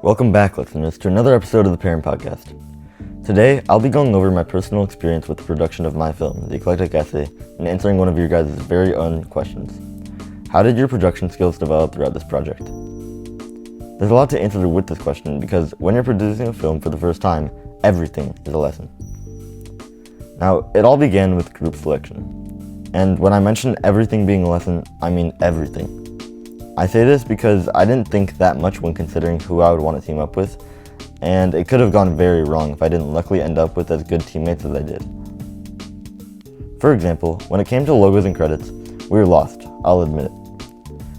Welcome back, listeners, to another episode of the Parent Podcast. Today, I'll be going over my personal experience with the production of my film, The Eclectic Essay, and answering one of your guys' very own questions. How did your production skills develop throughout this project? There's a lot to answer with this question because when you're producing a film for the first time, everything is a lesson. Now, it all began with group selection. And when I mention everything being a lesson, I mean everything. I say this because I didn't think that much when considering who I would want to team up with, and it could have gone very wrong if I didn't luckily end up with as good teammates as I did. For example, when it came to logos and credits, we were lost, I'll admit it.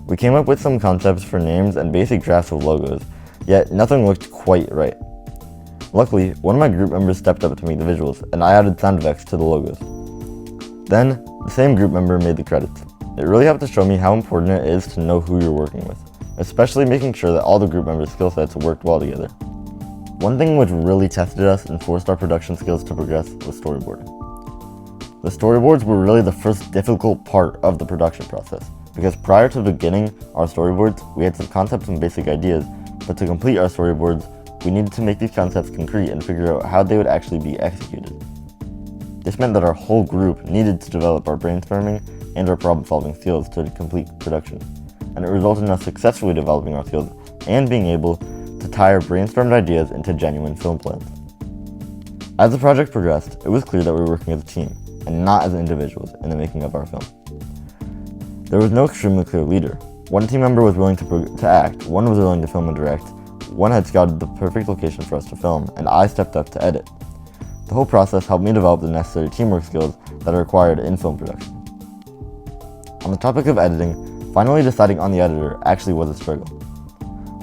We came up with some concepts for names and basic drafts of logos, yet nothing looked quite right. Luckily, one of my group members stepped up to make the visuals, and I added sound effects to the logos. Then, the same group member made the credits. It really helped to show me how important it is to know who you're working with, especially making sure that all the group members' skill sets worked well together. One thing which really tested us and forced our production skills to progress was storyboarding. The storyboards were really the first difficult part of the production process, because prior to beginning our storyboards, we had some concepts and basic ideas, but to complete our storyboards, we needed to make these concepts concrete and figure out how they would actually be executed. This meant that our whole group needed to develop our brainstorming and our problem-solving skills to complete production, and it resulted in us successfully developing our skills and being able to tie our brainstormed ideas into genuine film plans. As the project progressed, it was clear that we were working as a team, and not as individuals in the making of our film. There was no extremely clear leader. One team member was willing to act, one was willing to film and direct, one had scouted the perfect location for us to film, and I stepped up to edit. The whole process helped me develop the necessary teamwork skills that are required in film production. On the topic of editing, finally deciding on the editor actually was a struggle.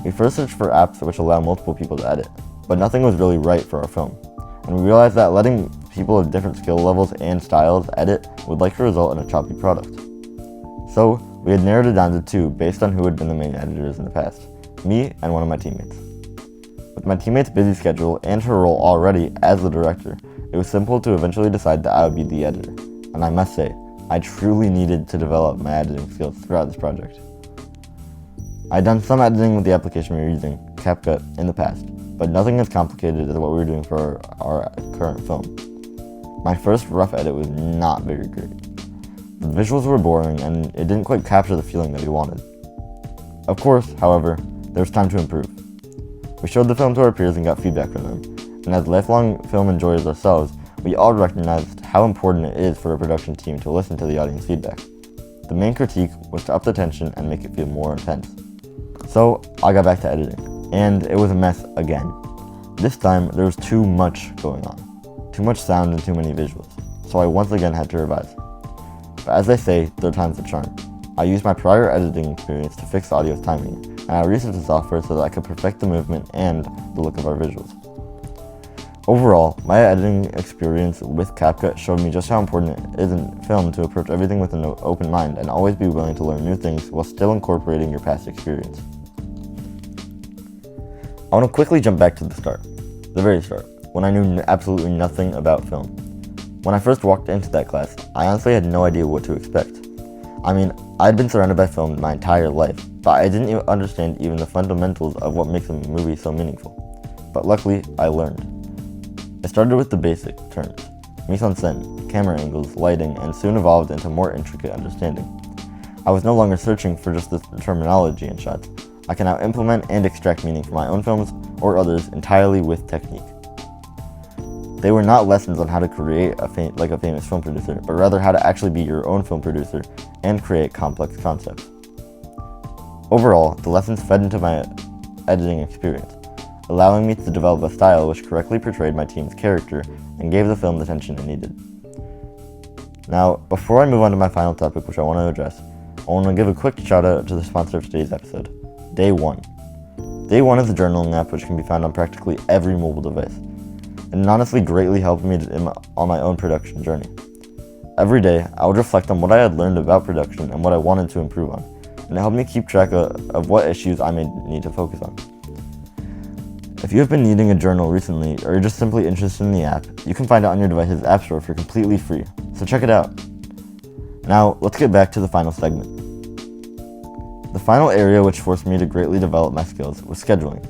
We first searched for apps which allow multiple people to edit, but nothing was really right for our film, and we realized that letting people of different skill levels and styles edit would likely result in a choppy product. So, we had narrowed it down to two based on who had been the main editors in the past, me and one of my teammates. With my teammate's busy schedule and her role already as the director, it was simple to eventually decide that I would be the editor, and I must say, I truly needed to develop my editing skills throughout this project. I had done some editing with the application we were using, CapCut, in the past, but nothing as complicated as what we were doing for our current film. My first rough edit was not very great. The visuals were boring and it didn't quite capture the feeling that we wanted. Of course, however, there was time to improve. We showed the film to our peers and got feedback from them, and as lifelong film enjoyers ourselves, we all recognized how important it is for a production team to listen to the audience feedback. The main critique was to up the tension and make it feel more intense. So I got back to editing, and it was a mess again. This time there was too much going on. Too much sound and too many visuals, so I once again had to revise. But as they say, third time's the charm. I used my prior editing experience to fix the audio's timing, and I researched the software so that I could perfect the movement and the look of our visuals. Overall, my editing experience with CapCut showed me just how important it is in film to approach everything with an open mind and always be willing to learn new things while still incorporating your past experience. I want to quickly jump back to the start, the very start, when I knew absolutely nothing about film. When I first walked into that class, I honestly had no idea what to expect. I mean, I'd been surrounded by film my entire life, but I didn't even understand even the fundamentals of what makes a movie so meaningful. But luckily, I learned. I started with the basic terms, mise-en-scène, camera angles, lighting, and soon evolved into more intricate understanding. I was no longer searching for just the terminology in shots. I can now implement and extract meaning from my own films or others entirely with technique. They were not lessons on how to create like a famous film producer, but rather how to actually be your own film producer and create complex concepts. Overall, the lessons fed into my editing experience, allowing me to develop a style which correctly portrayed my team's character and gave the film the tension it needed. Now, before I move on to my final topic, which I want to address, I want to give a quick shout out to the sponsor of today's episode, Day One. Day One is a journaling app which can be found on practically every mobile device, and it honestly greatly helped me on my own production journey. Every day, I would reflect on what I had learned about production and what I wanted to improve on, and it helped me keep track of what issues I may need to focus on. If you have been needing a journal recently, or you're just simply interested in the app, you can find it on your device's app store for completely free, so check it out. Now, let's get back to the final segment. The final area which forced me to greatly develop my skills was scheduling.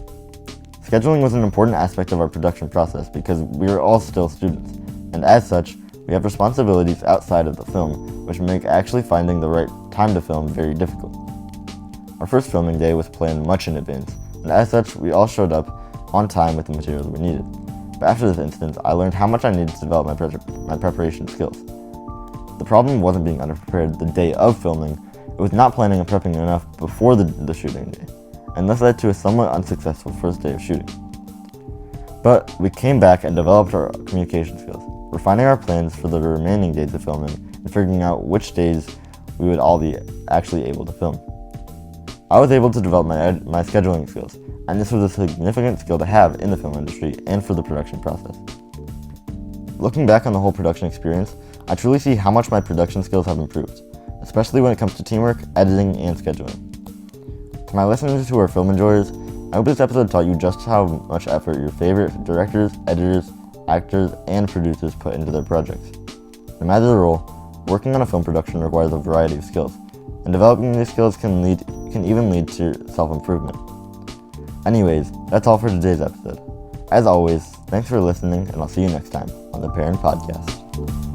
Scheduling was an important aspect of our production process because we were all still students, and as such, we have responsibilities outside of the film, which make actually finding the right time to film very difficult. Our first filming day was planned much in advance, and as such, we all showed up on time with the materials we needed. But after this instance, I learned how much I needed to develop my preparation skills. The problem wasn't being underprepared the day of filming, it was not planning and prepping enough before the shooting day, and this led to a somewhat unsuccessful first day of shooting. But we came back and developed our communication skills, refining our plans for the remaining days of filming and figuring out which days we would all be actually able to film. I was able to develop my scheduling skills, and this was a significant skill to have in the film industry and for the production process. Looking back on the whole production experience, I truly see how much my production skills have improved, especially when it comes to teamwork, editing, and scheduling. To my listeners who are film enjoyers, I hope this episode taught you just how much effort your favorite directors, editors, actors, and producers put into their projects. No matter the role, working on a film production requires a variety of skills, and developing these skills can even lead to self-improvement. Anyways, that's all for today's episode. As always, thanks for listening, and I'll see you next time on the Parent Podcast.